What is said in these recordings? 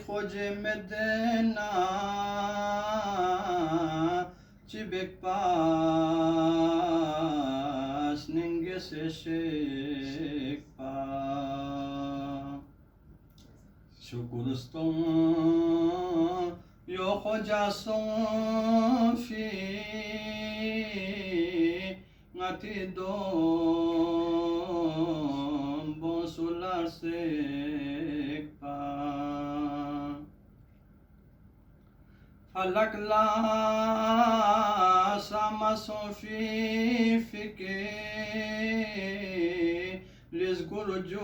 Khoje medena chibek pas ningese shekpa shukuruston yo khoja son fi ngati don bon solar sekpa falak la sama son fi fike les gurujok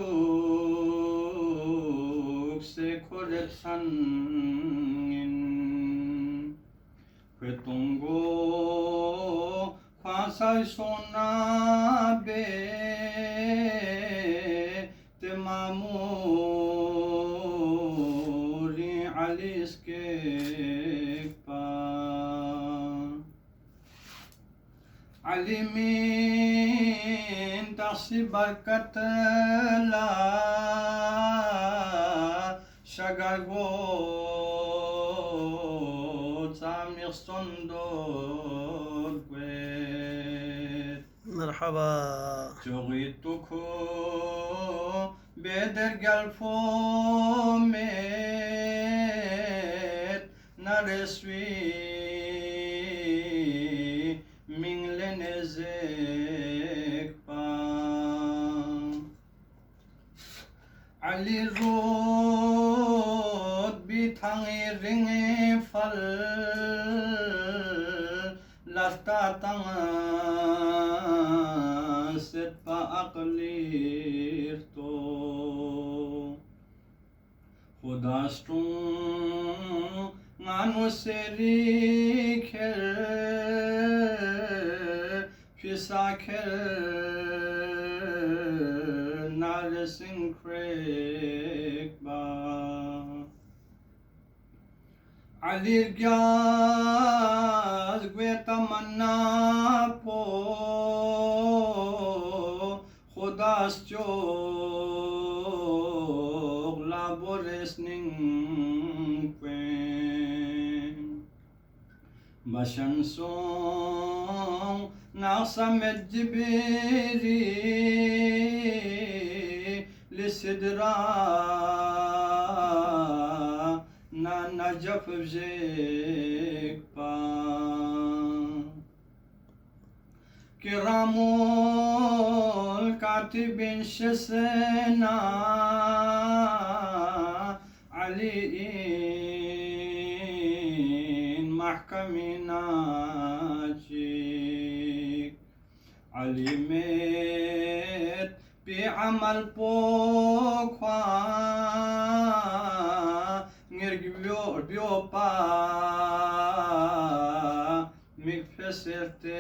se koret sangin kwetongo kwasai sona be temamuri aliske alimin taksibarkat la shagargo tamir sondor gwet مرحبا جوغيتوكو بدر قلفومت نرسوي Ali rod bitangi ringe fal lasta tanga set pa aklir to Khudastrung nganu seri khel fisa khel narsing krek ba alir gyaz gwetamanna po khudas chok labores ning kwen bashan song nasamet jibiri لسدرا نانا جف بجيك با كرامول كاتبين شسنا عليين محكمنا جيك علمت بعمل بوكوا نرجو بيوبا مكفسرتي